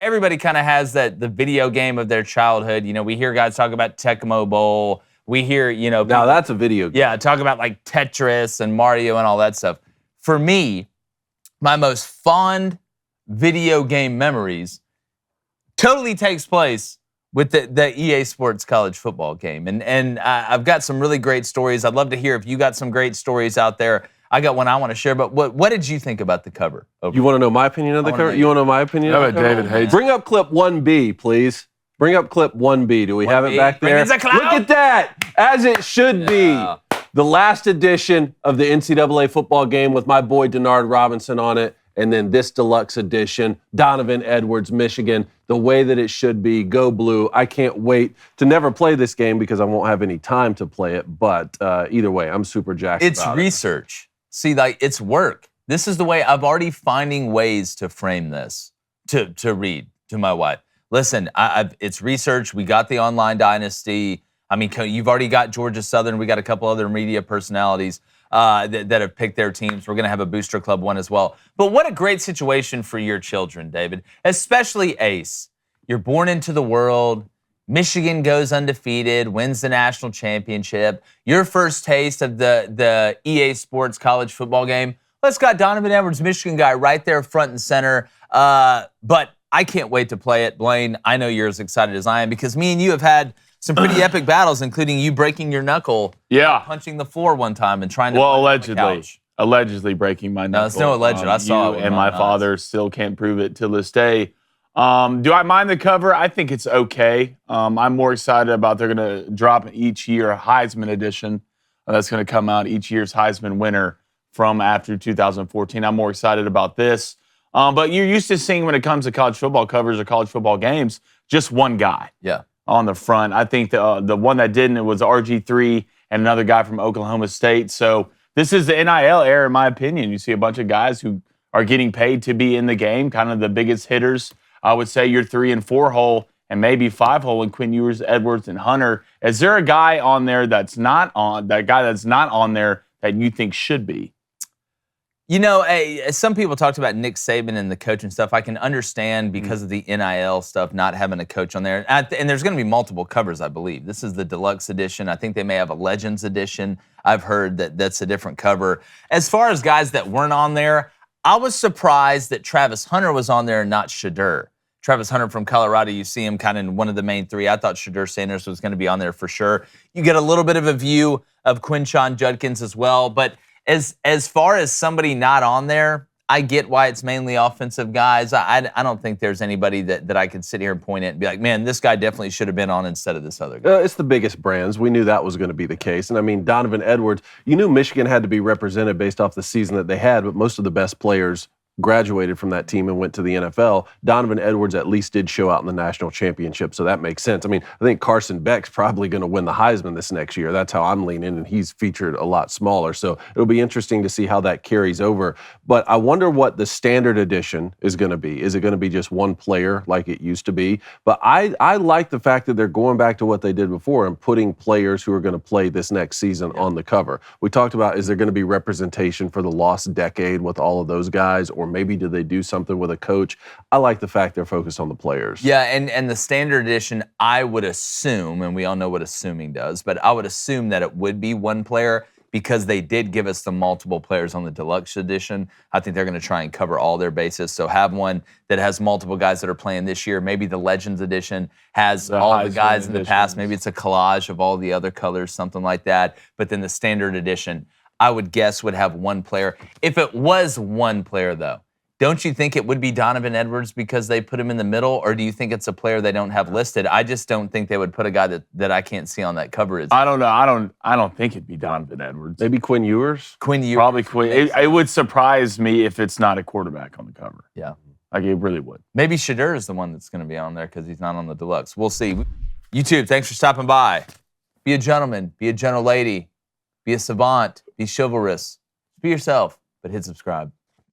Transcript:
everybody kind of has the video game of their childhood. You know, we hear guys talk about Tecmo Bowl. We hear, now that's a video game. Yeah, talk about like Tetris and Mario and all that stuff. For me, my most fond video game memories totally takes place with the EA Sports college football game. And I've got some really great stories. I'd love to hear if you got some great stories out there. I got one I want to share, but what did you think about the cover? You want to know my opinion of the cover? You want to know my opinion? How about David Hayes? Bring up clip 1B, please. Bring up clip 1B. Do we have it back there? Look at that, as it should be. The last edition of the NCAA football game with my boy Denard Robinson on it, and then this deluxe edition, Donovan Edwards, Michigan, the way that it should be. Go Blue. I can't wait to never play this game because I won't have any time to play it, but either way, I'm super jacked about it. It's research. See, like, it's work. This is the way I'm already finding ways to frame this, to read to my wife. Listen, it's research. We got the online dynasty. I mean, you've already got Georgia Southern. We got a couple other media personalities that have picked their teams. We're going to have a Booster Club one as well. But what a great situation for your children, David, especially Ace. You're born into the world. Michigan goes undefeated, wins the national championship. Your first taste of the EA Sports college football game. Let's got Donovan Edwards, Michigan guy, right there front and center. But I can't wait to play it. Blaine, I know you're as excited as I am because me and you have had some pretty epic battles, including you breaking your knuckle, punching the floor one time and trying to allegedly breaking my knuckle. No, it's no alleged. I saw it. And my father still can't prove it till this day. Do I mind the cover? I think it's okay. I'm more excited about they're going to drop each year a Heisman edition that's going to come out, each year's Heisman winner from after 2014. I'm more excited about this. But you're used to seeing when it comes to college football covers or college football games, just one guy on the front. I think the one that didn't, it was RG3 and another guy from Oklahoma State. So this is the NIL era, in my opinion. You see a bunch of guys who are getting paid to be in the game, kind of the biggest hitters. I would say your 3 and 4 hole and maybe 5 hole in Quinn Ewers, Edwards, and Hunter. Is there a guy on there that's not on there that you think should be? You know, some people talked about Nick Saban and the coach and stuff. I can understand because of the NIL stuff, not having a coach on there. And there's going to be multiple covers, I believe. This is the deluxe edition. I think they may have a Legends edition. I've heard that's a different cover. As far as guys that weren't on there, I was surprised that Travis Hunter was on there and not Shadur. Travis Hunter from Colorado, you see him kind of in one of the main 3. I thought Shadur Sanders was going to be on there for sure. You get a little bit of a view of Quinshon Judkins as well, but as far as somebody not on there, I get why it's mainly offensive guys. I don't think there's anybody that I could sit here and point at and be like, man, this guy definitely should have been on instead of this other guy. It's the biggest brands. We knew that was going to be the case. And I mean, Donovan Edwards, you knew Michigan had to be represented based off the season that they had, but most of the best players graduated from that team and went to the NFL. Donovan Edwards at least did show out in the national championship, so that makes sense. I mean, I think Carson Beck's probably going to win the Heisman this next year. That's how I'm leaning, and he's featured a lot smaller. So it'll be interesting to see how that carries over. But I wonder what the standard edition is going to be. Is it going to be just one player like it used to be? But I like the fact that they're going back to what they did before and putting players who are going to play this next season on the cover. We talked about, is there going to be representation for the lost decade with all of those guys, or maybe do they do something with a coach? I like the fact they're focused on the players. Yeah, and the standard edition, I would assume, and we all know what assuming does, but I would assume that it would be one player because they did give us the multiple players on the deluxe edition. I think they're going to try and cover all their bases. So have one that has multiple guys that are playing this year. Maybe the Legends edition has all the guys in the past. Maybe it's a collage of all the other colors, something like that. But then the standard edition, I would guess, would have one player. If it was one player, though, don't you think it would be Donovan Edwards because they put him in the middle, or do you think it's a player they don't have listed? I just don't think they would put a guy that I can't see on that cover. I don't know. I don't think it'd be Donovan Edwards. Maybe Quinn Ewers? Quinn Ewers. Probably Quinn. It would surprise me if it's not a quarterback on the cover. Yeah. Like, it really would. Maybe Shadur is the one that's going to be on there because he's not on the deluxe. We'll see. YouTube, thanks for stopping by. Be a gentleman. Be a gentle lady. Be a savant. Be chivalrous. Be yourself, but hit subscribe.